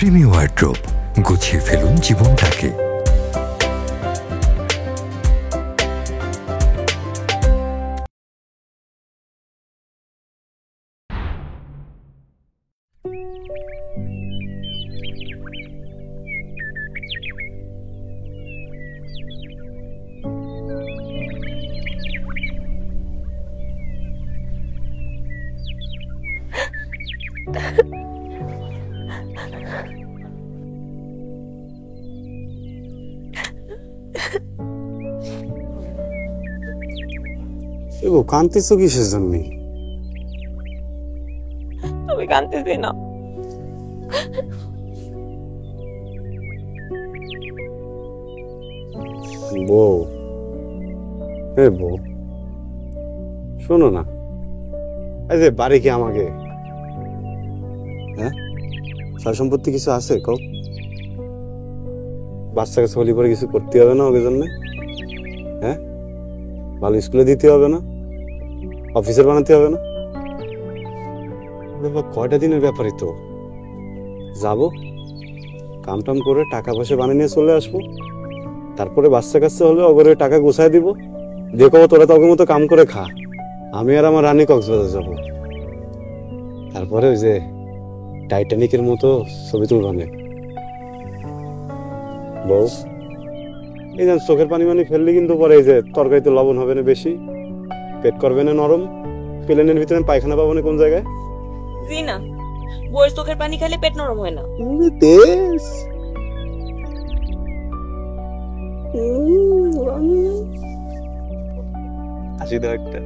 Dreamy wardrobe, গুছিয়ে ফেলুন জীবনটাকে। এগো কান্তিছো কিসের জন্য? তুমি কান্তিছি না। বউ, বউ শোনো না, এই যে বাড়ি কি আমাকে, হ্যাঁ সয় সম্পত্তি কিছু আছে কও? বাচ্চাকে ছলি পরে কিছু করতে হবে না ওকে জন্য? হ্যাঁ ভালো স্কুলে দিতে হবে না? অফিসার বানাতে হবে না? কয়টা দিনের ব্যাপারই তো, যাবো কাম টাম করে টাকা পয়সা বানিয়ে নিয়ে চলে আসবো, তারপরে বাচ্চা কাচ্চা হলে ওগরে টাকা গোছায় দিব, দেখো তোরা তো ওকে মতো কাম করে খা, আমি আর আমার রানী কক্সবাজার যাবো, তারপরে ওই যে টাইটানিকের মতো ছবি তুলবানে। বউ এই যে চোখের পানি মানি ফেললে কিন্তু পরে এই যে তরকারিতে লবণ হবে না বেশি, পেট করবে না নরম, প্লেনের ভিতরে পায়খানা পাবো না কোন জায়গায়? জি না, বউয়ের চোখের পানি খেলে পেট নরম হয় না। হাসি দাও একটা,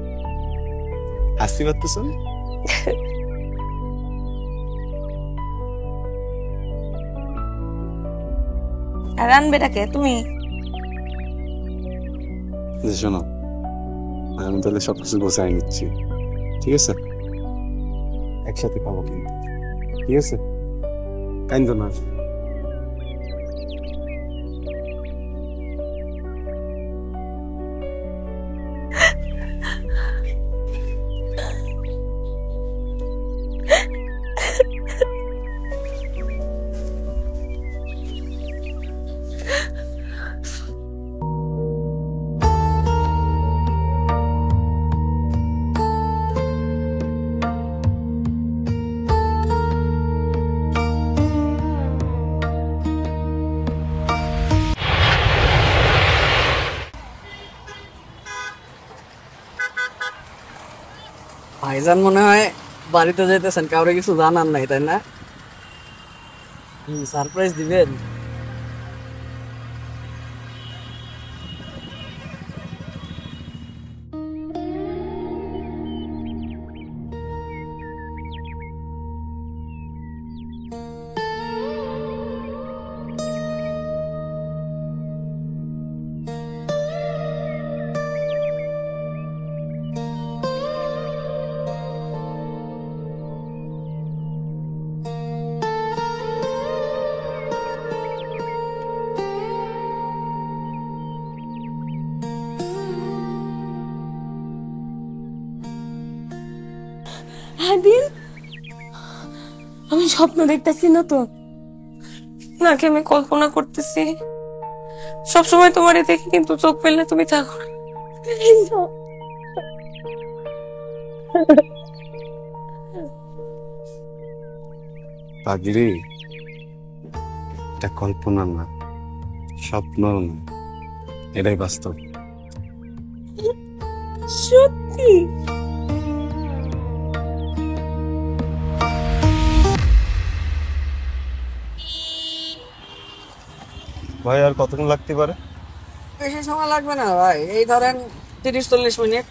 হাসি পারতেছ না? আর আনবেটাকে তুমি? শোনো, আমি তাহলে সবকিছু গোছাই নিচ্ছি, ঠিক আছে? একসাথে পাবো কিন্তু, ঠিক আছে? কাইন্দ না। ভাইজান মনে হয় বাড়িতে যাইতেছেন, কাউরে কিছু জানান নাই তাই না? সারপ্রাইজ দিবেন? আদিল, আমি স্বপ্ন দেখতেছি না তো, নাকি আমি কল্পনা করতেছি? সবসময় তোমার দেখি কিন্তু চোখ ফেললে তুমি থাকো না। পাগলি, এটা কল্পনা না, স্বপ্ন না, এটাই বাস্তব। সত্যি? ভাই আর কতক্ষণ লাগতে পারে? বেশি সময় লাগবে না ভাই, এই ধরেন 30-40 মিনিট।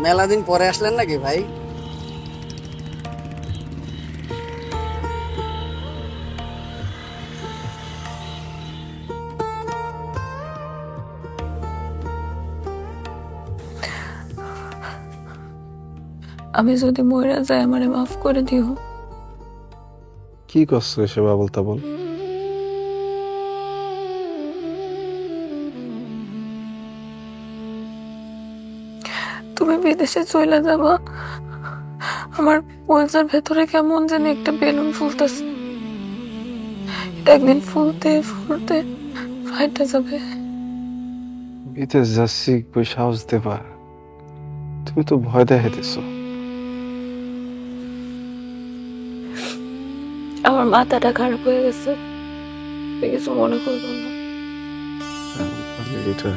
মেলা দিন পরে আসলেন নাকি ভাই? আমি যদি মরে যাই আমারে মাফ করে দিও। কি করছো এসব আবল তাবল? তুমি বিদেশে চলে যাবা, আমার কলজার ভেতরে কেমন যেন একটা বেলুন ফুলতেছে। এটা একদিন ফুলতে ফুলতে ফাইটে যাবে। বিদেশ যাচ্ছি কই সাহস দেবা? তুমি তো ভয় দেখাইতেছ। আমার মাথাটা খারাপ হয়ে গেছে, কিছু মনে করবো না। এটা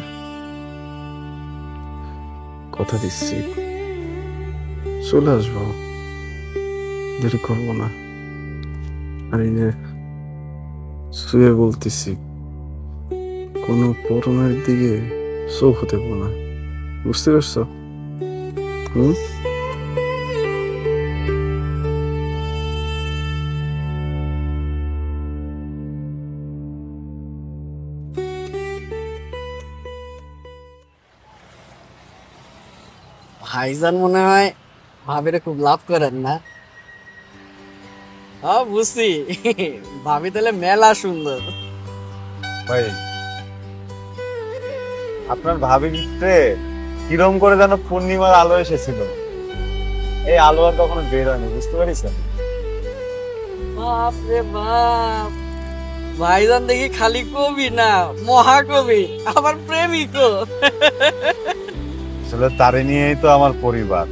কথা দিচ্ছি, চলে আসবো, দেরি করবো না। আর এই যে শুয়ে বলতেছি, কোনো পরনের দিকে চোখ দেব না, বুঝতে পারছো? ভাইজান মনে হয় ভাবিরে খুব লাভ করেন না? হ্যাঁ বুঝছি, ভাবি তাহলে মেলা সুন্দর। ভাই আপনার ভাবির ভিতরে কিরম করে যেন পূর্ণিমার আলো এসেছিল, এই আলো আর কখনো বের হয়নি, বুঝতে পারিছেন? বাপ রে বাপ, ভাইজান দেখি খালি কবি না, মহাকবি, আবার প্রেমিকও। আসলে তারে নিয়েই তো আমার পরিবার,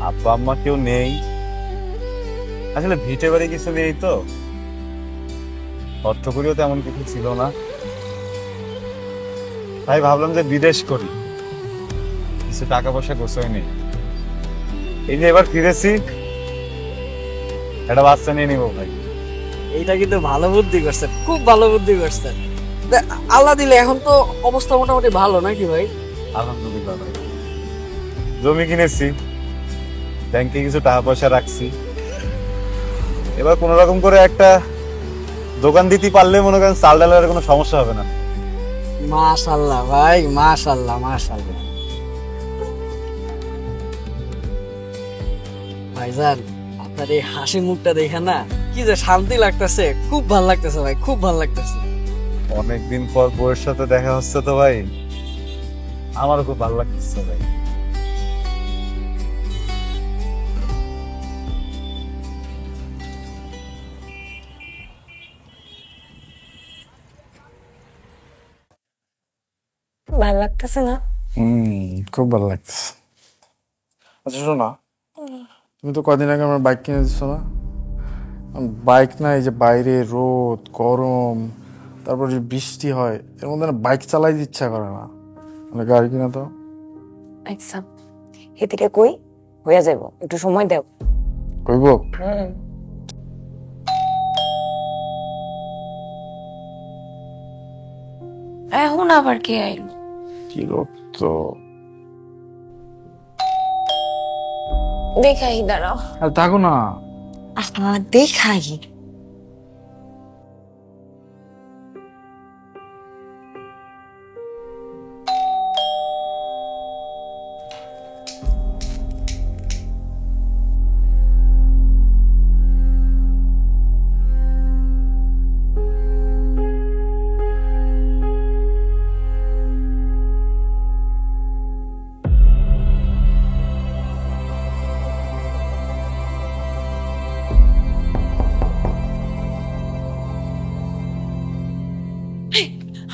আব্বা আম্মা কেউ নেই, আসলে ভিটে বাড়ি কিছু নেই তো, অর্থ করিও তেমন কিছু ছিল না, তাই ভাবলাম যে বিদেশ করি, কিছু টাকা পয়সা গোছাই নেই। এই যে এবার ফিরেছি, একটা বাচ্চা নিয়ে নিবো ভাই। এইটা কিন্তু ভালো বুদ্ধি করছেন, খুব ভালো বুদ্ধি করছেন। আল্লাহ দিলে এখন তো অবস্থা মোটামুটি ভালো নাকি ভাই? আলহামদুলিল্লাহ ভাই, জমি কিনেছি, ব্যাংকে কিছু টাকা পয়সা রাখছি, এবার কোন রকম করে একটা দোকান দিতে পারলে মনে করেন চাল ডালের কোনো সমস্যা হবে না। মাশাআল্লাহ ভাই, মাশাআল্লাহ মাশাআল্লাহ। ভাইজান আপনার এই হাসি মুখটা দেখে না কি যে শান্তি লাগতেছে, খুব ভালো লাগতেছে ভাই, খুব ভালো লাগতেছে। অনেকদিন পর বউয়ের সাথে দেখা হচ্ছে তো ভাই, আমারও খুব ভালো লাগতেছে ভাই। ভালো লাগতেছে না? খুব ভালো লাগতেছে। আচ্ছা শোনো, তুমি তো কদিন আগে আমার বাইক কিনে দিচ্ছ না? বাইক না, এই যে বাইরে রোদ গরম, তারপর যে বৃষ্টি হয়, এর মধ্যে না বাইক চালাই ইচ্ছা করে না, মানে গাড়ি কিনা তো। আচ্ছা হেতিকে কই হয়ে যাব, একটু সময় দাও। কইব এখন আবার কে আইল? কি লোক তো। দেখাই, দাঁড়াও। আর থাকো না। দেখাই।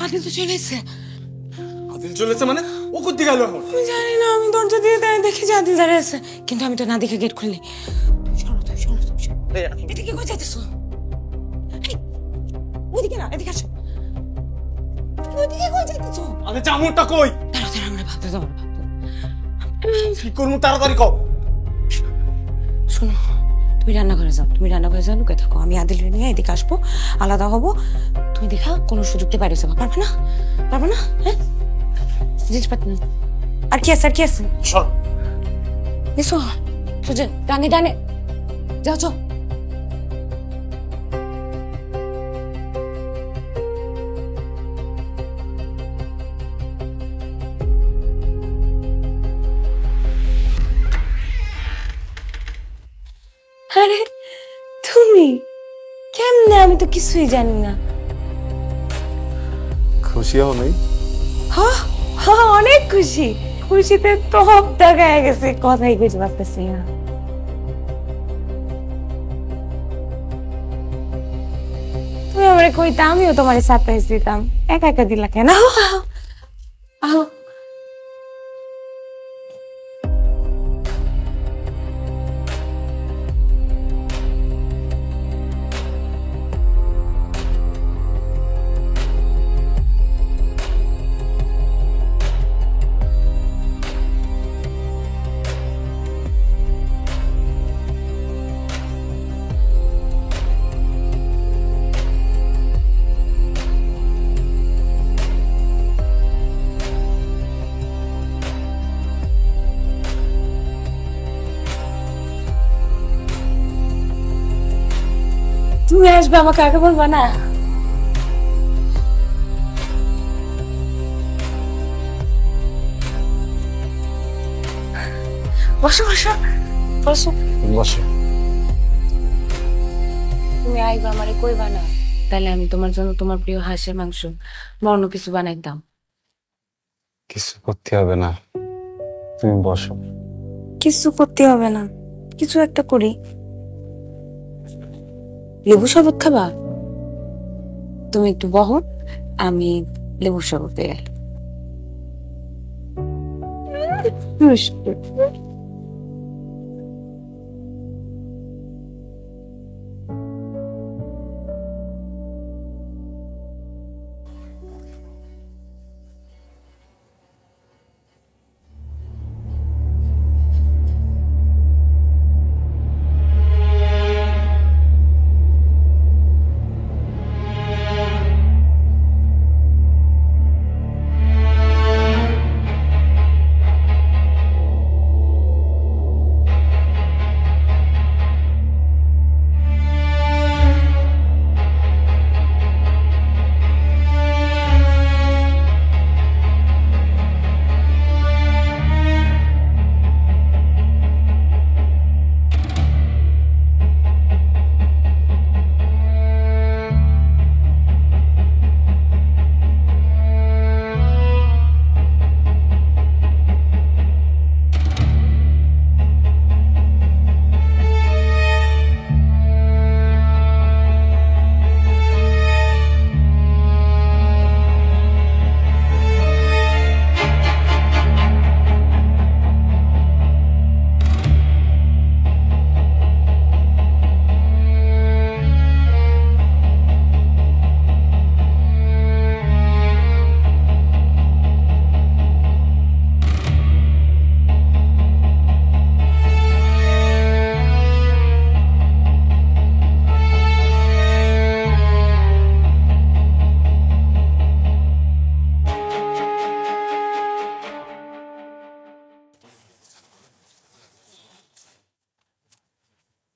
আদিল তো চলে এসেছে। আদিল চলেছে মানে? ও কোথায় গেল এখন? আমি জানি না, আমি দরজা দিয়ে দেখি যে আদিল দাঁড়িয়ে আছে, কিন্তু আমি তো না দেখে গেট খুললি। এদিকে কই যাইতেছো? ওদিকে না, এদিকে আসো। ওদিকে কই যাইতেছো? আরে চামড়টা কই? দাঁড়াও দাঁড়াও, আমরা ভাবতে দাও। কি করবো তাড়াতাড়ি কও। শোনো, তুমি রান্নাঘরে যাও, লুকে থাকো, আমি আদিল নিয়ে এদিকে আসবো, আলাদা হবো। তুমি দেখা কোনো সুযোগতে বাইরে যাবো, পারবে না? হ্যাঁ জিনিসপাতি না। আর কি আছে? এসো সোজা ডানে যাও। আরে তুমি কেমনে? আমি তো কিছুই জানি না। খুশি হও নাই? হ্যাঁ অনেক খুশি। খুশিতে টপ দেখায় গেছে, কথাই বুঝতে পারতেছি না। তুমি আমারে কইতা আমিও তোমার সারপ্রাইজ দিতাম, একা একা দিলা কেন? আহ তুমি আসবে, আমাকে আগে বলবা না? বসো বসো বসো। বসে তুমি আইবা, আমারে কইবা না, তাহলে আমি তোমার জন্য তোমার প্রিয় হাঁসের মাংস বা অন্য কিছু বানাইতাম। কিছু করতে হবে না, তুমি বসো। কিছু করতে হবে না, কিছু একটা করি। লেবু শরবত খাবা? তুমি একটু বহো, আমি লেবু শরবত দিয়ে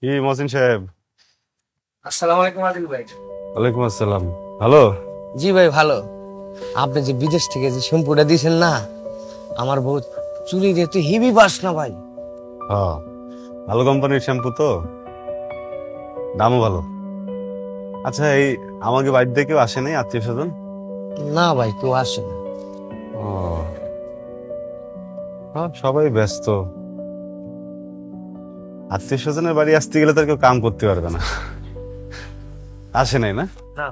কি মহসিন সাহেব? আসসালামু আলাইকুম আদিল ভাই। ওয়ালাইকুম আসসালাম। ভালো? জি ভাই ভালো। আপনি যে বিদেশ থেকে যে শ্যাম্পুটা দিয়েছেন না, আমার বউ চুলি যেতে হেভি বাসনা ভাই। হ্যাঁ, ভালো কোম্পানির শ্যাম্পু তো, দামও ভালো। আচ্ছা, এই আমাকে বাড়িতে কেউ আসে নাই, আত্মীয় স্বজন? না ভাই, কেউ আসে না। ও হ্যাঁ, সবাই ব্যস্ত। আত্মীয় স্বজনের বাড়ি আসতে গেলে তো আর কেউ কাম করতে পারবে না। আসে নাই না? না।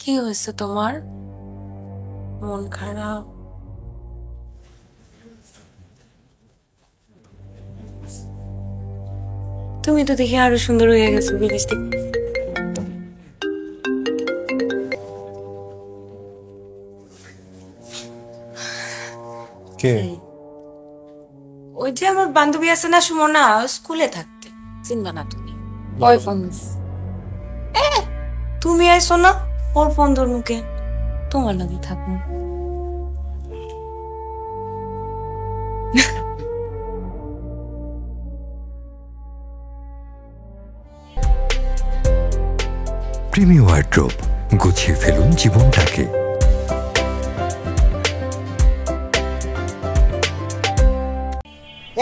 কি হয়েছে তোমার? মন খারাপ? তুমি তো দেখি আরো সুন্দর হয়ে গেছো বিদেশ থেকে। কে? ওই যে আমার বান্ধবী আছে না, সুমনা, স্কুলে থাকতে, চিনবা না তুমি? বয়ফ্রেন্ড। তুমি আইসো না, ওর ফোন ধর মুখে, তোমার লাগে থাকবো। প্রিমি ওয়ার্ড্রোব, গুছিয়ে ফেলুন জীবনটাকে।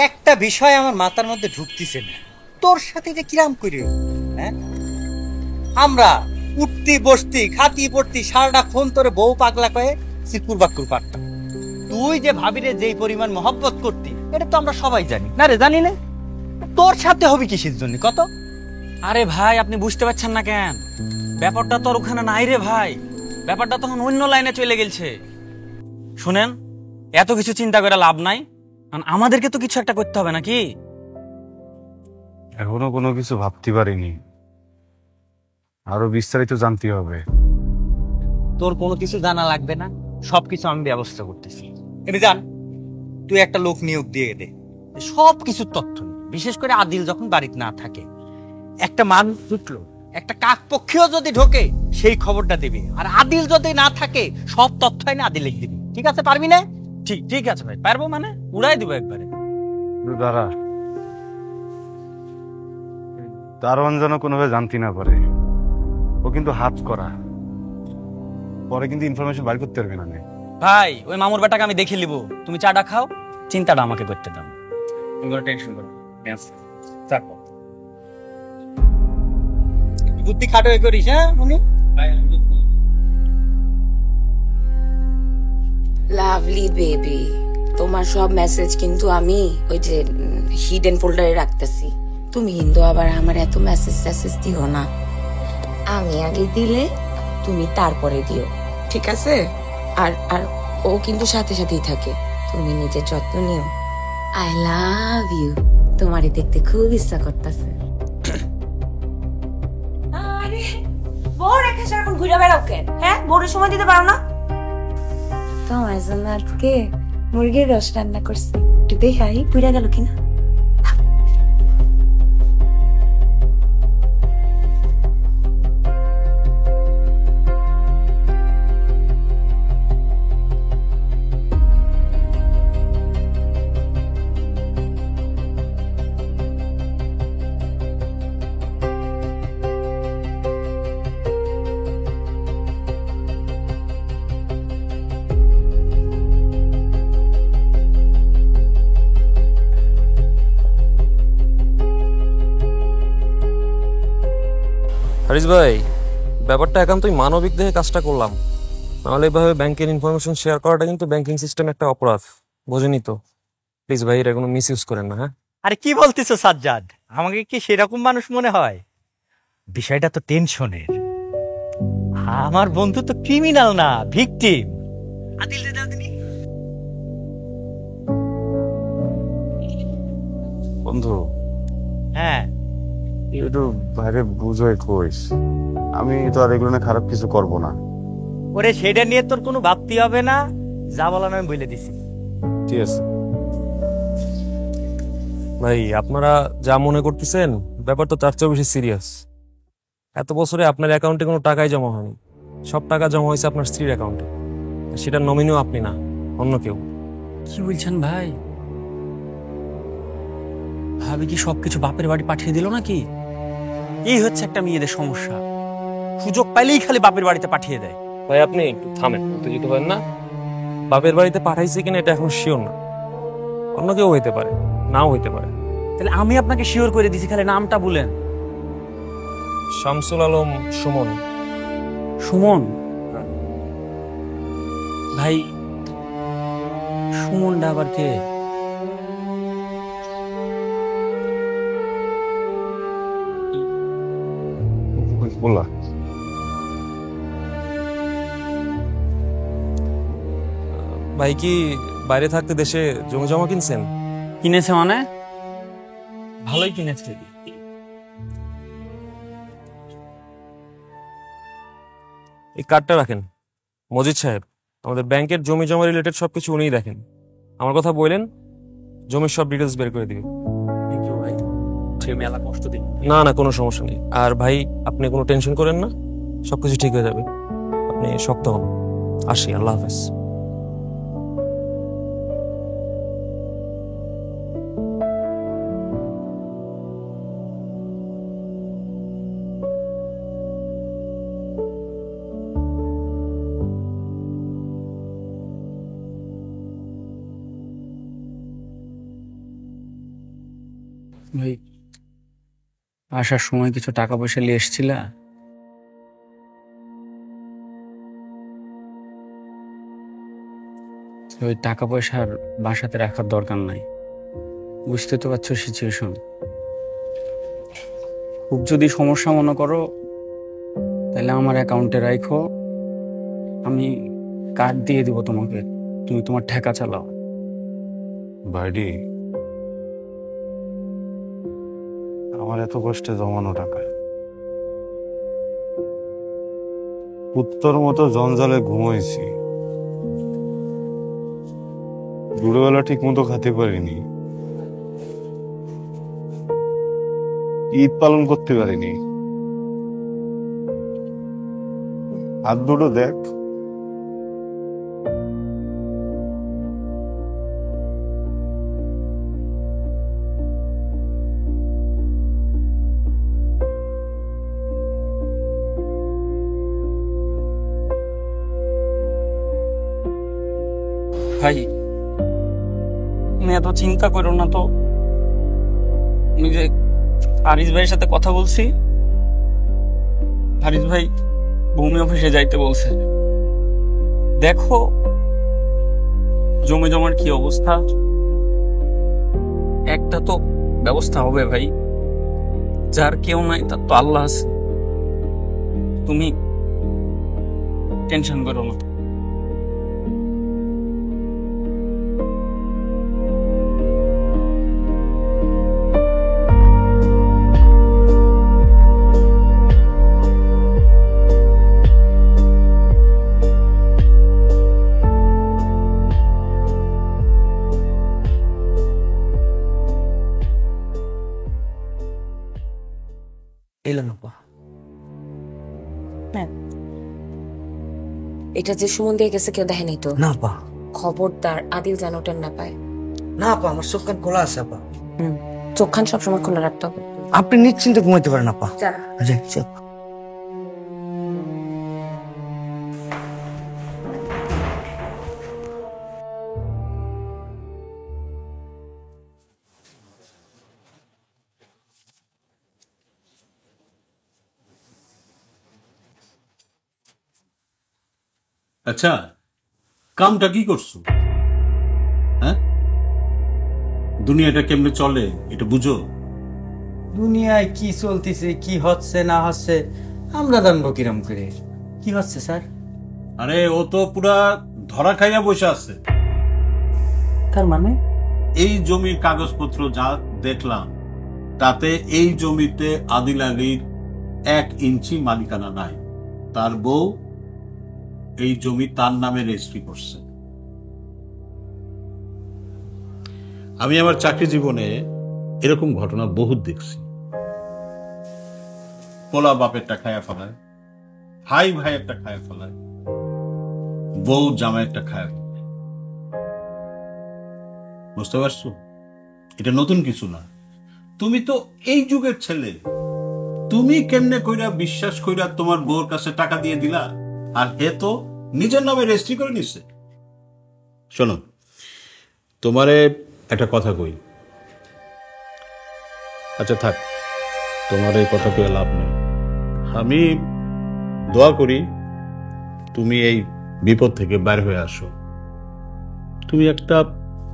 একটা বিষয় আমার মাথার মধ্যে ঢুকতেছে না, তোর সাথে যে কিরাম করি, হ্যাঁ? আমরা উঠতি বসতি খাতি পড়তি সারাটা ফোন তোরে বউ পাগলা কয়ে সিকুর বাকুর পারতাম। তুই যে ভাবিরে যেই পরিমাণ মহব্বত করতি এটা তো আমরা সবাই জানি, না রে জানি না? তোর সাথে হবে কিসের জন্য কত? আরে ভাই আপনি বুঝতে পারছেন না কেন? ব্যাপারটা তো আর ওখানে নাই রে ভাই, ব্যাপারটা তখন অন্য লাইনে চলে গেছে। শুনেন, এত কিছু চিন্তা করে লাভ নাই, কারণ আমাদেরকে তো কিছু একটা করতে হবে নাকি? এখনো কোনো কিছু ভাবতে পারিনি, আরো বিস্তারিত জানতে হবে। তোর কোনো কিছু জানা লাগবে না, সবকিছু আমি ব্যবস্থা করতেছি। এমনি জান, তুই একটা লোক নিয়োগ দিয়ে দে, সব কিছুর তথ্য নে। বিশেষ করে আদিল যখন বাড়িতে না থাকে, একটা মান জুটলো, একটা কাক পক্ষীও যদি ঢোকে সেই খবরটা দিবি, আর আদিল যদি না থাকে সব তথ্য এনে আদিল লিখে দিবি। ঠিক আছে, পারবি না? ঠিক আছে ভাই, পারবো মানে উড়াই দিব একবারে। দাঁড়া, দারোয়ান যেন কোনোভাবে জানতে না পারে, ও কিন্তু হাত করা, পরে কিন্তু ইনফরমেশন বাইর করতে পারবে না। ভাই ওই মামুর বেটাকে আমি দেখে নিব, তুমি চাটা খাও, চিন্তাটা আমাকে করতে দাও, তুমি কোনো টেনশন করো। বুদ্ধি খাটো হয়ে করিস, হ্যাঁ উনি লাভলি বেবি, তোমার সব মেসেজ কিন্তু আমি ওই যে হিডেন ফোল্ডারে রাখতেছি। তুমি কিন্তু আবার আমার এত মেসেজ টেসেজ দিও না, আমি আগে দিলে তুমি তারপরে দিও, ঠিক আছে? আর আর ও কিন্তু সাথে সাথেই থাকে, তুমি নিজের যত্ন নিও। আই লাভ ইউ, তোমারে দেখতে খুব ইচ্ছা করতেছে। আরে বউ রেখে সারাক্ষণ ঘুরে বেড়াও কেন? হ্যাঁ, বউর সময় দিতে পারো না? তোমার জন্য আজকে মুরগির রস রান্না করছি, একটু দেখাই পুড়া গেল কিনা। হারিস ভাই, ব্যাপারটা একান্তই মানবিক দেখে কাজটা করলাম, নাহলে এইভাবে ব্যাংকের ইনফরমেশন শেয়ার করাটা কিন্তু ব্যাংকিং সিস্টেম একটা অপরাধ, বোঝেনি তো? প্লিজ ভাই, এটা কোনো মিস ইউজ করেন না। হ্যাঁ, আরে কি বলতেছো সাজ্জাদ, আমাকে কি সেরকম মানুষ মনে হয়? বিষয়টা তো টেনশনের। আমার বন্ধু তো ক্রিমিনাল না, ভিকটিম। আদিল রে দাও দিনি। বন্ধু, হ্যাঁ একটু বাইরে বুঝোই কইস, আমি তো আর এগুলো নিয়ে খারাপ কিছু করব না। ওরে সেটা নিয়ে তোর কোনো ভাবতে হবে না, যা বলার আমি বলে দিছি। ঠিক আছে ভাই, আপনারা যা মনে করতেছেন ব্যাপার তো তার চেয়েও বেশি সিরিয়াস। এত বছরে আপনার অ্যাকাউন্টে কোনো টাকাই জমা হয়নি, সব টাকা জমা হয়েছে আপনার স্ত্রীর অ্যাকাউন্টে। সেটা নমিনিও আপনি না, অন্য কেউ। কি বলছেন ভাই? ভাবি কি সবকিছু বাপের বাড়ি পাঠিয়ে দিল নাকি? এই হচ্ছে একটা মেয়েদের সমস্যা, সুযোগ পাইলেই খালি বাপের বাড়িতে পাঠিয়ে দেয়। ভাই আপনি একটু থামেন, উত্তেজিত হবেন না। বাপের বাড়িতে পাঠাইছে কিনা এটা এখন শিওর না, অন্য কেউ হইতে পারে, নাও হইতে পারে। তাহলে আমি আপনাকে শিওর করে দিছি, খালি নামটা বলেন। শামসুল আলম সুমন। সুমন? ভাই সুমনটা আবার কে? বললা ভাই কি বাইরে থাকতে দেশে জমি জমা কিনছেন? কিনেছে মানে? ভালোই কিনেছে। এই কার্ডটা রাখেন, মজিদ সাহেব আমাদের ব্যাংকের জমি জমা রিলেটেড সবকিছু উনিই দেখেন। আমার কথা বললেন, জমির সব ডিটেলস বের করে দিবেন। থ্যাংক ইউ ভাই, সে মেলা কষ্ট দিন। না না, কোনো সমস্যা নেই। আর ভাই আপনি কোনো টেনশন করেন না, সবকিছু ঠিক হয়ে যাবে, আপনি শক্ত হন। আসি, আল্লাহ হাফেজ। ভাই আসার সময় কিছু টাকা পয়সা নিয়ে এসেছিলা? ওই টাকা পয়সার বাসাতে রাখার দরকার নাই, বুঝতে তো পারছো সিচুয়েশন। খুব যদি সমস্যা মনে করো তাহলে আমার অ্যাকাউন্টে রাখো, আমি কার্ড দিয়ে দিব তোমাকে, তুমি তোমার ঠেকা চালাও। ভাইডি, আমার এত কষ্টে জমানো টাকা উত্তর মতো জঞ্জালে ঘুমাইছি, দুপুরবেলা ঠিক মতো খেতে পারিনি, ঈদ পালন করতে পারিনি। হাত দুটো দেখ, ভাই তুমি এত চিন্তা করো না তো। আমি যে হারিস ভাইয়ের সাথে কথা বলছি, হারিস ভাই ভূমি অফিসে যাইতে বলছে। দেখো জমি জমার কি অবস্থা, একটা তো ব্যবস্থা হবে ভাই। যার কেউ নাই তার তো আল্লাহ আছে, তুমি টেনশন করো না। এলেন আপা। এটা যে সুমন দিয়ে গেছে কেউ দেখে নাই তো? না আপা। খবরদার আদিল যেন ওটা না পায়। না আপা, আমার চোখ কান খোলা আছে আপা। চোখ খান সবসময় খোলা রাখতে হবে। আপনি নিশ্চিন্তে ঘুমাইতে পারেন আপা। যাচ্ছি আপা। আচ্ছা, কামটা কি করছো? হ্যাঁ, দুনিয়াটা কেমনে চলে এটা বুঝো? দুনিয়ায় কি চলতেছে, কি হচ্ছে না হচ্ছে আমরা জানবো কিরম করে? কি হচ্ছে স্যার? আরে ও তো পুরা ধরা খাইয়া বসে আছে। তার মানে এই জমির কাগজপত্র যা দেখলাম তাতে এই জমিতে আদিল আলীর 1 ইঞ্চি মালিকানা নাই। তার বউ এই জমি তার নামে রেজিস্ট্রি করছে। আমি আমার চাকরি জীবনে এরকম ঘটনা বহুত দেখছি। পোলা বাপেরটা খায়া ফেলায়, ভাই ভাই একটা খায়া ফেলায়, বউ জামাই একটা খায়া ফেলায়। বুঝতে পারছো? এটা নতুন কিছু না। তুমি তো এই যুগের ছেলে, তুমি কেমনে কইরা বিশ্বাস কইরা তোমার বউর কাছে টাকা দিয়ে দিলা, আর হে তো নিজের নামে রেজিস্ট্রি করে নিচ্ছে। শোনো, তোমারে একটা কথা কই। আচ্ছা থাক, তোমার এই কথা কয়ে লাভ নেই। আমি দোয়া করি তুমি এই বিপদ থেকে বের হয়ে আসো। তুমি একটা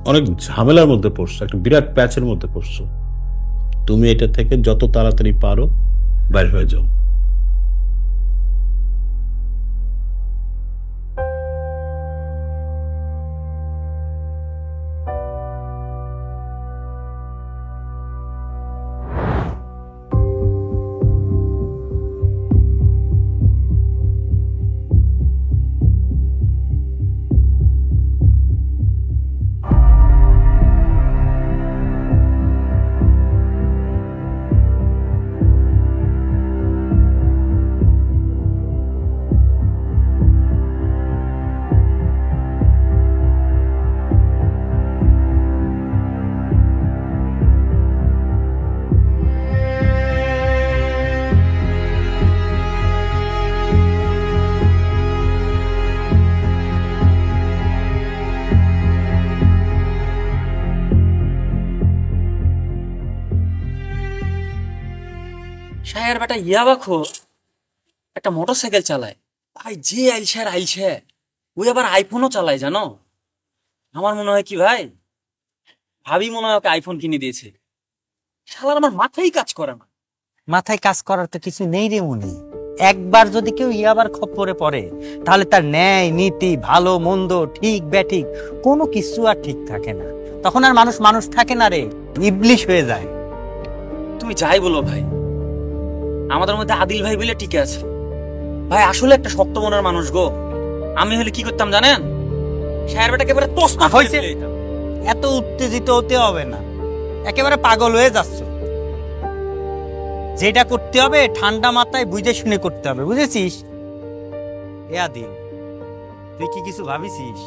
অনেক ঝামেলার মধ্যে পড়ছো, একটা বিরাট প্যাচের মধ্যে পড়ছো। তুমি এটা থেকে যত তাড়াতাড়ি পারো বের হয়ে যাও। সায়ার বেটা ইয়াবা খোর একটা মোটরসাইকেল চালায়, ভাই যে আইলছে আর আইলছে, ওই আবার আইফোনও চালায় জানো। আমার মনে হয় কি ভাই, ভাবি মনে হয় ওকে আইফোন কিনে দিয়েছে। শালার আমার মাথায় কাজ করে না। মাথায় কাজ করার তো কিছু নেই রে মনে। একবার যদি কেউ ইয়াবার খপ্পরে পড়ে তাহলে তার ন্যায় নীতি, ভালো মন্দ, ঠিক ব্যাঠিক কোনো কিছু আর ঠিক থাকে না। তখন আর মানুষ মানুষ থাকে না রে, ইবলিশ হয়ে যায়। তুমি যাই বলো ভাই, আমাদের মধ্যে আদিল ভাই বলে টিকে আছে। ভাই আসলে একটা শক্ত মনের মানুষ গো। আমি হলে কি করতাম জানেন, সাহের বেটাকে একেবারে তোস্তা হয়েছে, এত উত্তেজিত হতে হবে না, একেবারে পাগল হয়ে যাচ্ছ। যেটা করতে হবে ঠান্ডা মাথায় বুঝে শুনে করতে হবে, বুঝেছিস? এ আদিল, তুই কি কিছু ভাবিছিস?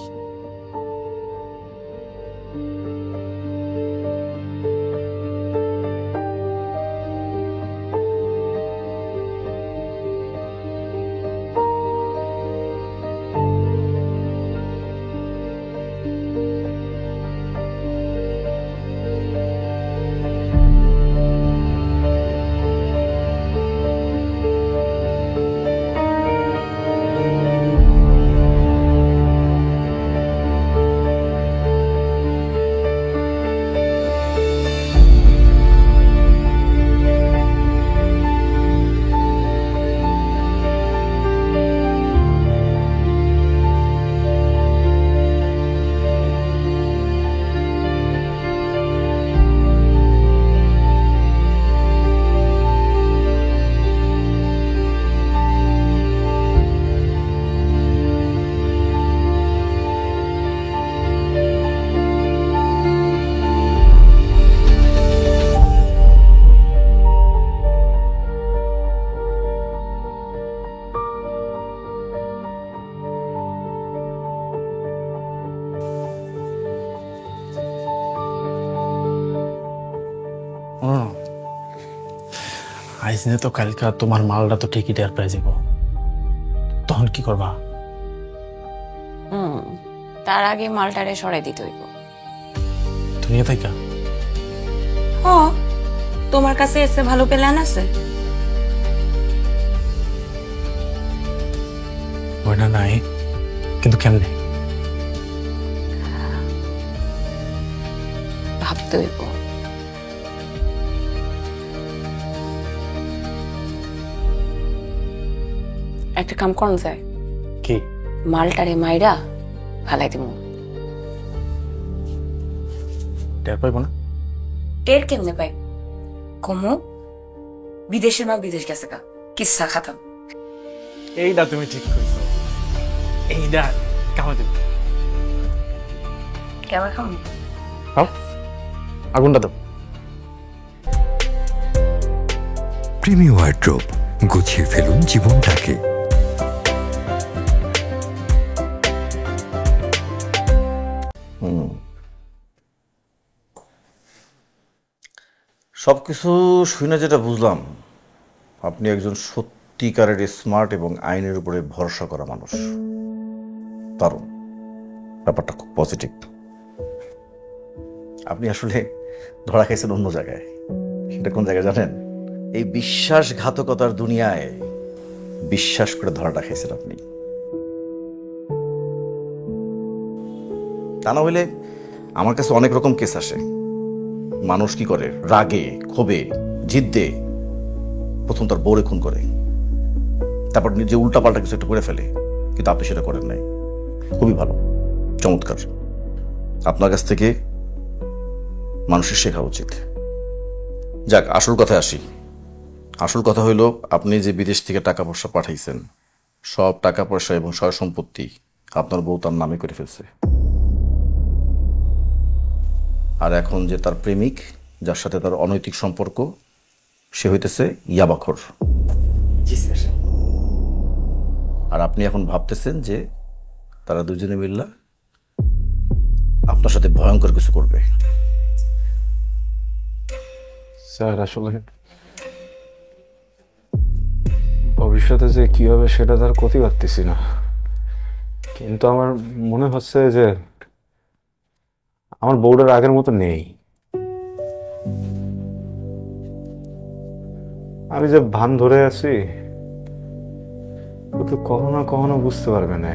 আইজ নে তো কালকা তোমার মালটা তো ঠিকই টের পেয়ে যাব, তখন কি করবা? তার আগে মালটারে সরাই দিতে হইব। তুমি থাইকা হ, তোমার কাছে এসে ভালো প্ল্যান আছে? ওই না নাই, কিন্তু কেমনে ভাবতে হইব। একটা কাম করন যায়, কি? মালটারে মাইরা ফালাই দিব। টের পাইব না? টের কেমনে পাই? কমু বিদেশের মা বিদেশ গেছে গা, কিচ্ছা খাতাম। এইটা তুমি ঠিক কইছো, এইটা কামে দেব। কেমন খাম? খাও, আগুনটা দাও। প্রিমি ওয়ার্ড্রোব, গুছিয়ে ফেলুন জীবনটাকে। সবকিছু শুনে যেটা বুঝলাম, আপনি একজন সত্যিকারের স্মার্ট এবং আইনের উপরে ভরসা করা মানুষ। দারুণ, ব্যাপারটা খুব পজিটিভ। আপনি আসলে ধরা খাইছেন অন্য জায়গায়। সেটা কোন জায়গায় জানেন? এই বিশ্বাসঘাতকতার দুনিয়ায় বিশ্বাস করে ধরাটা খাইছেন আপনি। তা না হইলে আমার কাছে অনেক রকম কেস আসে। মানুষ কি করে, রাগে ক্ষোভে জিদ্দে প্রথম তার বউরে খুন করে, তারপর নিজে উল্টাপাল্টা কিছু একটা করে ফেলে, কিন্তু আপনি সেটা করেন নাই। খুবই ভালো, চমৎকার। আপনার কাছ থেকে মানুষের শেখা উচিত। যাক, আসল কথায় আসি। আসল কথা হইল, আপনি যে বিদেশ থেকে টাকা পয়সা পাঠাইছেন, সব টাকা পয়সা এবং সয় সম্পত্তি আপনার বউ তার নামে করে ফেলছে। আর এখন যে তার প্রেমিক, যার সাথে তার অনৈতিক সম্পর্ক, সে হইতেছে ইয়াবাখর। আর আপনি এখন ভাবতেছেন যে তারা দুজনে মিল্লা আপনার সাথে ভয়ঙ্কর কিছু করবে। স্যার আসলে ভবিষ্যতে যে কি হবে সেটা তার ক্ষতি পারতেছি না, কিন্তু আমার মনে হচ্ছে যে আমার বউটার আগের মতো নেই। আমি যে ভান ধরে আছি ও তো কখনো কখনো বুঝতে পারবে না,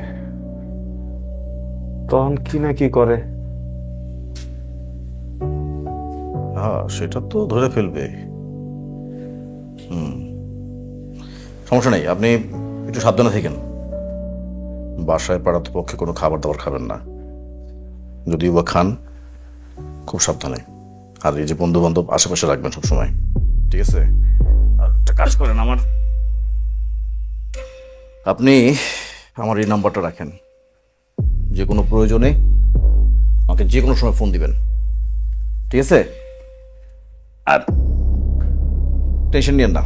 তখন কি না কি করে। হ্যাঁ, সেটা তো ধরে ফেলবে। সমস্যা নেই, আপনি একটু সাবধানে থাকেন। বাসায় পাড়াতে পক্ষে কোনো খাবার দাবার খাবেন না, যদিও বা খান খুব সাবধানে। আর এই যে বন্ধু বান্ধব আশেপাশে রাখবেন সবসময়, ঠিক আছে? আর একটা কাজ করেন, আপনি আমার এই নাম্বারটা রাখেন, যে কোনো প্রয়োজনে আমাকে যে কোনো সময় ফোন দিবেন, ঠিক আছে? আর টেনশন নিয়েন না,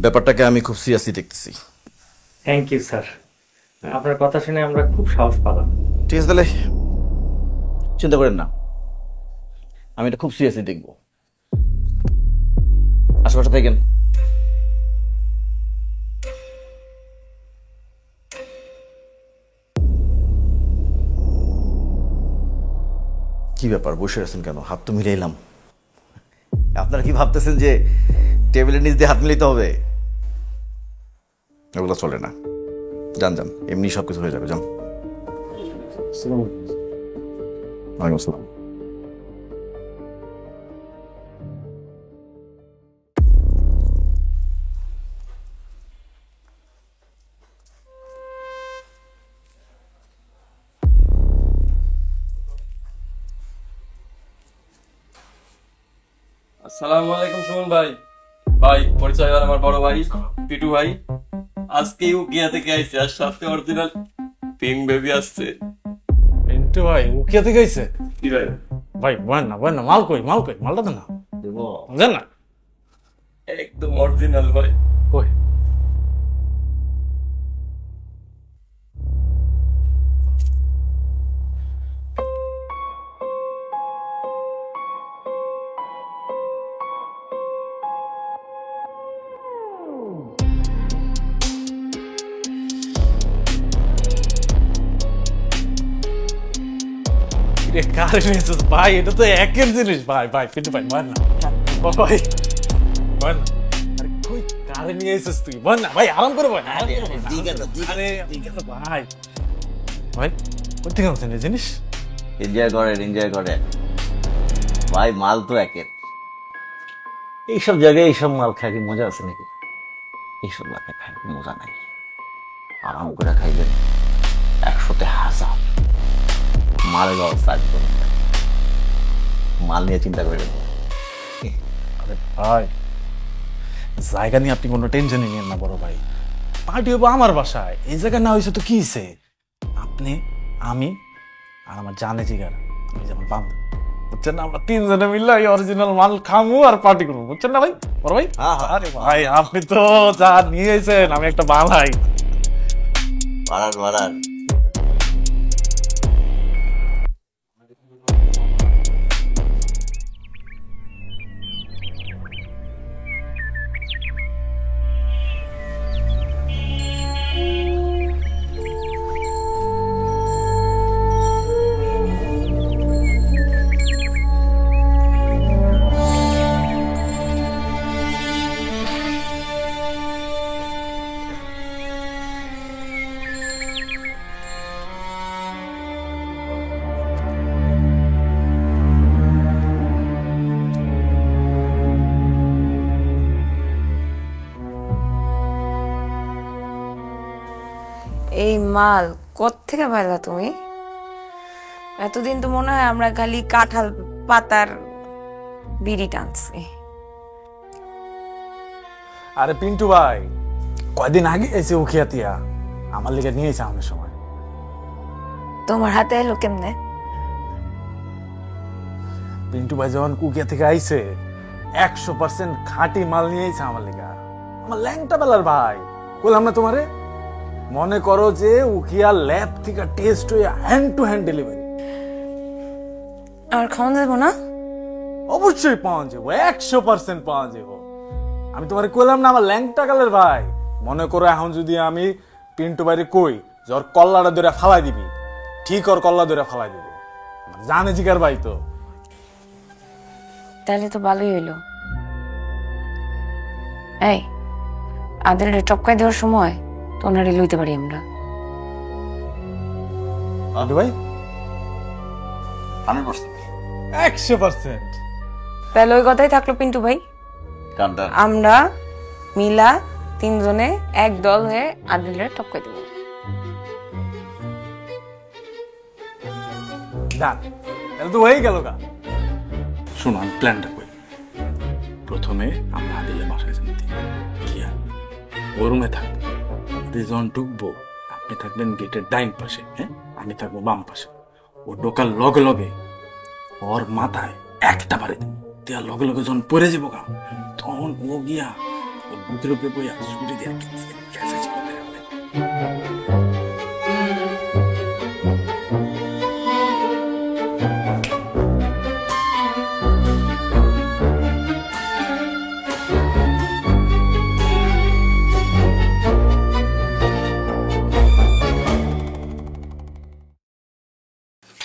ব্যাপারটাকে আমি খুব সিরিয়াসলি দেখতেছি। থ্যাংক ইউ স্যার, আপনার কথা শুনে আমরা খুব সাহস পেলাম। ঠিক আছে, তাহলে চিন্তা করেন না, আমি এটা খুব সিরিয়াসলি দেখবো। আশেপাশে থাকেন। কি ব্যাপার, বসে আছেন কেন? হাত তো মিলাইলাম। আপনারা কি ভাবতেছেন যে টেবিলের নিচ দিয়ে হাত মিলাইতে হবে? এগুলো চলে না, যান যান, এমনি সবকিছু হয়ে যাবে, যান। ওয়ালাইকুম আসসালাম। আসসালামু আলাইকুম সুমন ভাই। ভাই পরিচয় হল আমার বড় ভাই পিটু ভাই। আজকে উকিয়া থেকে আইছে, আর সাথে অরিজিনাল পিং বেবি আসছে। পিন্টু ভাই উকিয়া থেকে আইছে? কি ভাই? ভাই বলেন না, মাল কই মালটা দেন না, দেব দেন না। একদম অরিজিনাল ভাই। কই? কারে নিয়েছিস ভাই? এটা তো একের জিনিস ভাই। কিন্তু ভাই বল না ভাই, বল না। আরে কই কারে নিয়ে এসেছিস তুই? বল না ভাই, আরাম করে বল। আরে ভাই ভাই কোথেকে আনছেন এই জিনিস? এনজয় করেন ভাই, মাল তো একের। এইসব জায়গায় এইসব মাল খাই মজা আছে নাকি? এইসব মাল খাই মজা নাই। আরাম করে খাইবেন, 100তে 1000 মালের ব্যবস্থা করুন। মাল নিয়ে চিন্তা করে দেবো। আরে ভাই জায়গা নিয়ে আপনি কোনো টেনশনই নেন না বড় ভাই। পার্টি হবো আমার বাসায়, এই জায়গা না হয়েছে তো কি হয়েছে? আপনি, আমি আর আমার জানে জিগার, আমি যেমন বান্ধব, বুঝছেন না? আমরা 3 জনে মিললে অরিজিনাল মাল খামু আর পার্টি করবো, বুঝছেন না ভাই? বড় ভাই আরে ভাই আপনি তো যা নিয়ে এসেছেন, আমি একটা বালাই বাড়ান। এই মাল কোত্থেকে পাইলা তুমি? এতদিন তো মনে হয় আমরা খালি কাঁঠাল পাতার বিড়ি টানছি। আরে পিন্টু ভাই কয়দিন আগে এসে উখিয়াতিয়া আমার লিগে নিয়ে এসে আমাদের সময়। তোমার হাতে এলো কেমনে? পিন্টু ভাই যখন উখিয়া থেকে আইছে 100% খাঁটি মাল নিয়ে এসে আমার লিগা। আমার ল্যাংটা বেলার ভাই বললাম না তোমারে, মনে করো যে উখিয়া ল্যাব থেকে টেস্ট হয়ে হ্যান্ড টু হ্যান্ড ডেলিভারি। আর খাওয়া যাবো না? অবশ্যই পাওয়া যাবো, 100% পাওয়া যাবো। আমি তোমারে কইলাম না আমার ল্যাংটা কালের ভাই। মনে করো এখন যদি আমি পিন্টু ভাইরে কই যে ওর কল্লাটা ধরে ফালাই দিবি, ঠিক ওর কল্লা ধরে ফালাই দিব। জানে জিগার ভাই তো। তাহলে তো ভালোই হইলো। এই আদিলের টপকাই দেওয়ার সময় তো ওনারে লইতে পারি আমরা। ভাই 100%। 100%। তাহলে ওই কথাই থাকলো পিন্টু ভাই, আমরা মিলা তিনজনে এক দল হয়ে আদিলের টপকাই দেবো। ডান, তাহলে তো হয়ে গেল গা। শোনো আমি প্ল্যানটা করি। প্রথমে আমরা আদিলের বাসায় যেতে গিয়া ও রুমে থাকবো। আদিল যখন ঢুকবো আপনি থাকবেন গেটের ডাইন পাশে, হ্যাঁ আমি থাকবো বাম পাশে। ও ঢোকার লগে লগে ওর মাথায় একটা বাড়ি দেওয়ার লগে লগে যখন পড়ে যাবো গা, তখন ও গিয়া ওর বুকের উপরে বইয়া ছুরি দিয়ে ক্যাসেজ করতে রাখবে।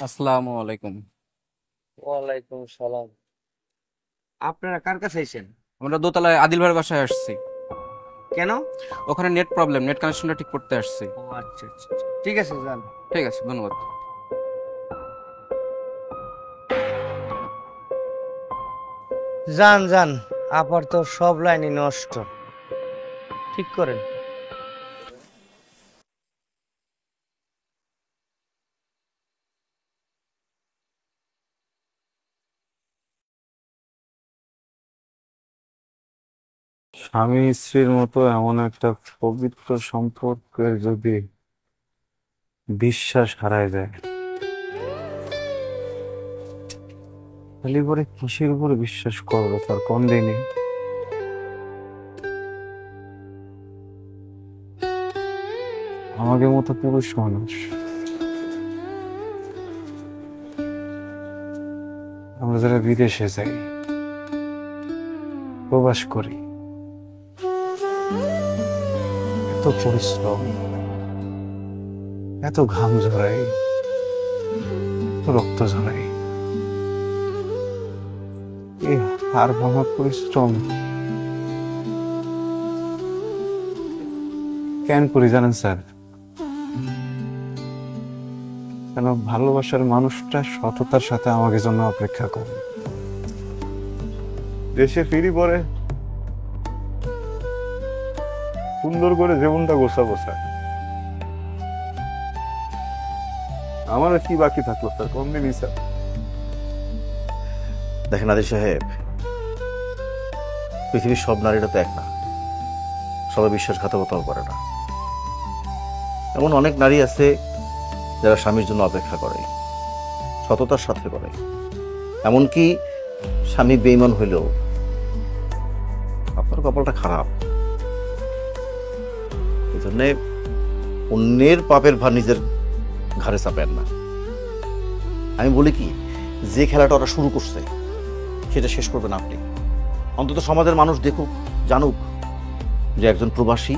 আসসালামু আলাইকুম। ওয়ালাইকুম সালাম। আপনারা কার কাছে আইছেন? আমরা দোতলায় আদিল ভাইয়ের বাসায় আসছি। কেন? ওখানে নেট প্রবলেম, নেট কানেকশনটা ঠিক করতে আসছি। ও আচ্ছা আচ্ছা, ঠিক আছে যান। ঠিক আছে, ধন্যবাদ। যান যান, আপার তো সব লাইনই নষ্ট, ঠিক করেন। স্বামী স্ত্রীর মতো এমন একটা পবিত্র সম্পর্কের যদি বিশ্বাস হারায় যায়, তাহলে পরে কিসের উপরে বিশ্বাস করবো তার কোন দিনে? আমাদের মতো পুরুষ মানুষ আমরা যারা বিদেশে যাই, প্রবাস করি, এত পরিশ্রম, এত ঘাম ঝরাই, রক্ত ঝরাই, এই হাড় ভাঙা পরিশ্রম কেন করি জানেন স্যার? কেন ভালোবাসার মানুষটা সততার সাথে আমাকে জন্য অপেক্ষা করে। দেশে ফিরি পরে সুন্দর করে জীবনটা গোছা গোছা। আমার কি বাকি থাকলো স্যার কোন দিনই স্যার? দেখেন আদিল সাহেব, পৃথিবীর সব নারীরা তো এক না, সবাই বিশ্বাসঘাতকতাও করে না। এমন অনেক নারী আছে যারা স্বামীর জন্য অপেক্ষা করে, সততার সাথে করে। এমনকি স্বামী বেঈমান হইলেও আপনার কপালটা খারাপ। এই জন্যে অন্যের পাপের ভার নিজের ঘাড়ে চাপেন না। আমি বলি কি, যে খেলাটা ওরা শুরু করছে সেটা শেষ করবেন আপনি। অন্তত সমাজের মানুষ দেখুক, জানুক যে একজন প্রবাসী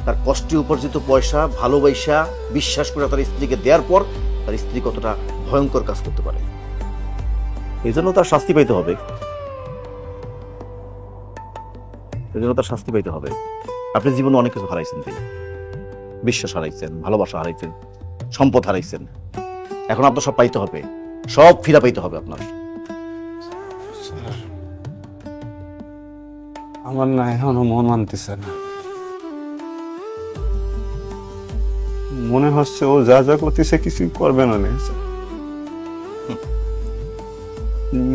তার কষ্টে উপার্জিত পয়সা ভালোবাসা বিশ্বাস করে তার স্ত্রীকে দেওয়ার পর তার স্ত্রী কতটা ভয়ঙ্কর কাজ করতে পারে। এই জন্য তার শাস্তি পাইতে হবে, এই জন্য তার শাস্তি পাইতে হবে। আপনি জীবনে অনেক কিছু হারাইছেন, বিশ্বাস হারাইছেন, ভালোবাসা হারাইছেন, সম্পদ হারাইছেন। এখন আপনার সব পাইতে হবে, সব ফিরা পাইতে হবে আপনার। আমার না এখনো মন মানতেছে না। মনে হচ্ছে ও যা যা করতেছে কিছুই করবে না।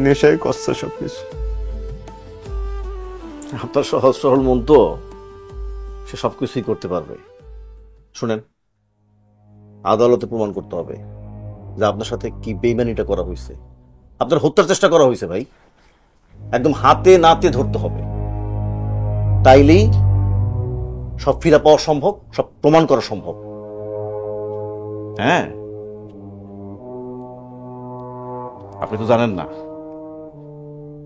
নেশায় করছে সবকিছু। আপনার সহজ সরল মন তো, সে সবকিছুই করতে পারবে। শুনেন, আদালতে প্রমাণ করতে হবে যে আপনার সাথে কি বেইমানিটা করা হয়েছে, আপনার হত্যার চেষ্টা করা হয়েছে। ভাই একদম হাতে নাতে ধরতে হবে, তাইলেই সব ফিরা পাওয়া সম্ভব, সব প্রমাণ করা সম্ভব। হ্যাঁ, আপনি তো জানেন না,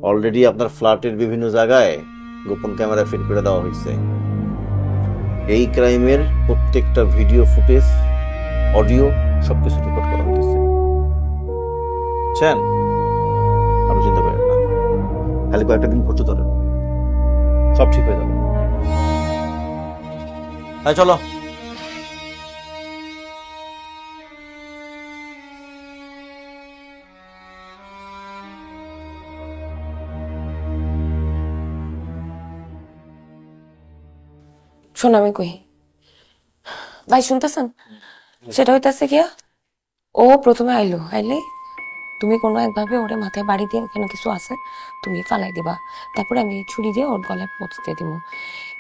অলরেডি আপনার ফ্ল্যাটের বিভিন্ন জায়গায় গোপন ক্যামেরা ফিট করে দেওয়া হয়েছে। এই ক্রাইমের প্রত্যেকটা ভিডিও ফুটেজ, অডিও সবকিছু রেকর্ড করা হয়েছে। বুঝছেন? আপনি চিন্তা করেন না, খালি কয়েকটা দিন ধৈর্য ধরেন, সব ঠিক হয়ে যাবে। চলো। শোন আমি কই ভাই, শুনতেছেন? সেটা হইতেছে গিয়া, ও প্রথমে আইলে তুমি কোনো একভাবে ওরে মাথায় বাড়ি দিয়ে, এখানে কিছু আছে তুমি ফালাই দিবা, তারপরে আমি ছুরি দিয়ে ওর গলায় পচতে দিব।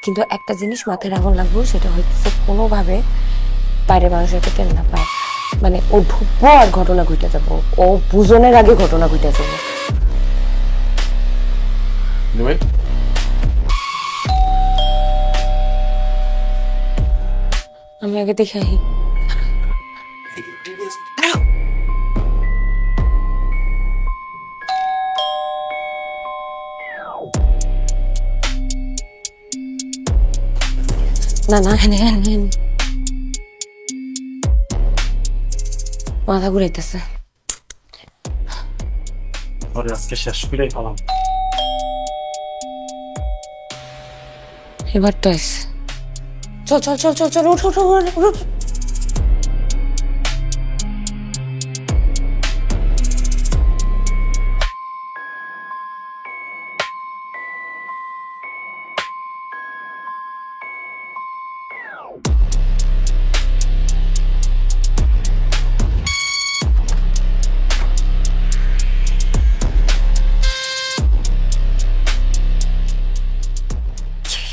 কিন্তু একটা জিনিস মাথায় রাখুন লাগবো, সেটা হইতেছে কোনোভাবে বাইরের মানুষের টেন না পায়, মানে ও ঢুকবো আর ঘটনা ঘটে যাবো, ও বুঝনের আগে ঘটনা ঘটে যাবো। আমি আগে দেখে আহি। না না, হ্যাঁ হ্যাঁ হ্যাঁ, মাথা ঘুরাইতেছে। আজকে শেষ করেই পালাম। এবার তো আছে। চল চল চল চল চল, উঠ উঠ উঠ উঠ।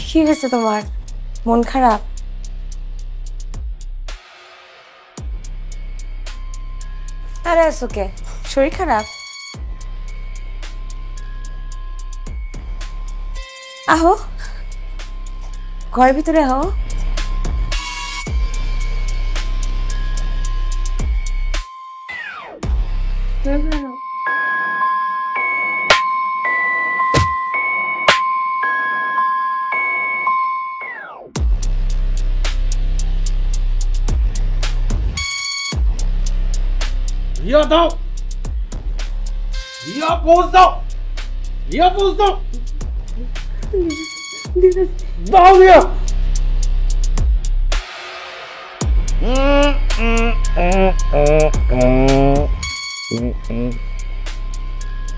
কি হয়েছে তোমার? মন খারাপ? আরে আছো কে? শরীর খারাপ? আহো, ঘরের ভিতরে আহো। रिया दाओ, रिया पोज दाओ, रिया पोज दाओ, दाओ रिया।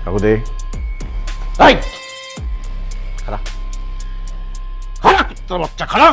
কাকু দে, এই খাড়া খাড়া, তোর বাচ্চা খাড়া।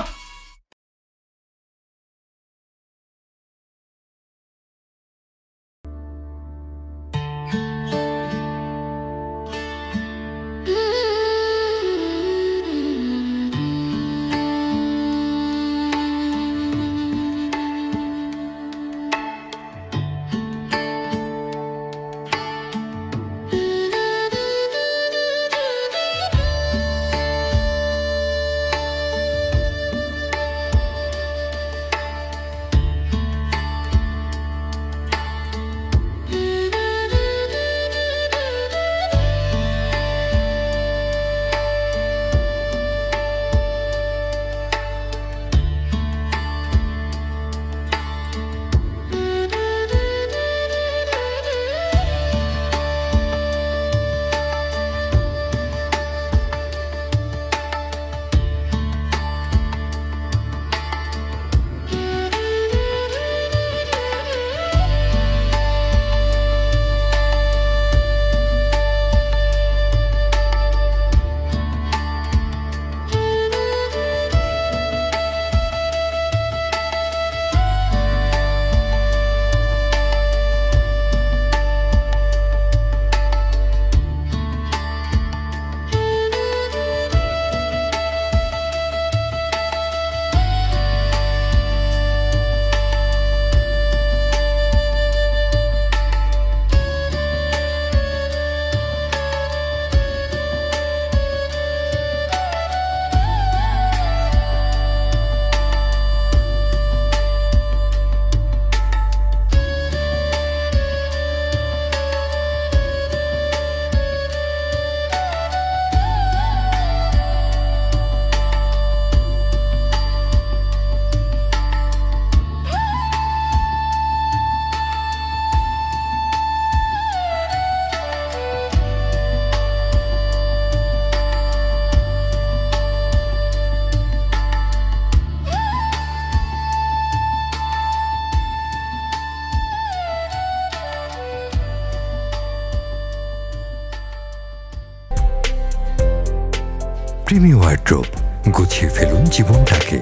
প্রিমি ওয়ার্ড্রোব, গুছিয়ে ফেলুন জীবনটাকে।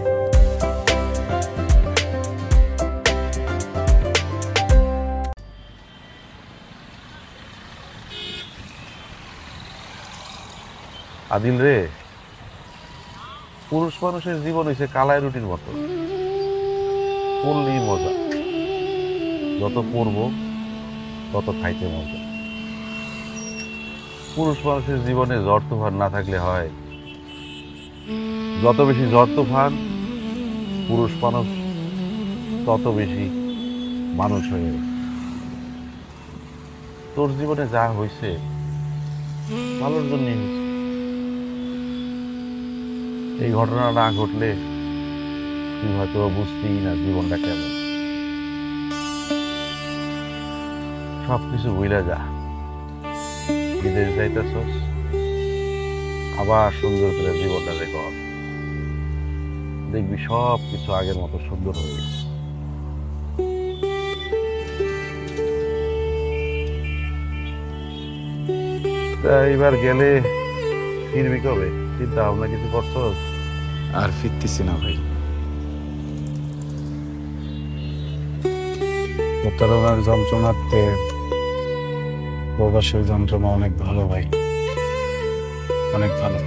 আদিল রে, পুরুষ মানুষের জীবন হয়েছে কালাই রুটির মতো, পড়লেই মজা, যত পড়ব তত খাইতে মজা। পুরুষ মানুষের জীবনে ঝড় তুফান না থাকলে হয়, যত বেশি ঝড় তুফান পুরুষ মানুষ তত বেশি মানুষ হয়ে। তোর জীবনে যা হয়েছে ভালোর জন্যই হয়েছে। এই ঘটনা না ঘটলে তুই হয়তো বুঝতেই না জীবনটা কেমন। সবকিছু ভুলে যা, বিদেশ যাইতেছস, আবার সুন্দর করে জীবনটা রেকর্ড দেখবি, সব কিছু আগের মতো সুন্দর হয়ে গেছে। এইবার গেলে ফিরবি কবে? চিন্তা ভাবনা কিছু করছস? আর ফিরতেছি না ভাই। প্রতারণার যন্ত্রণাতে প্রবাসের যন্ত্রণা অনেক ভালো ভাই, অনেক ভালো।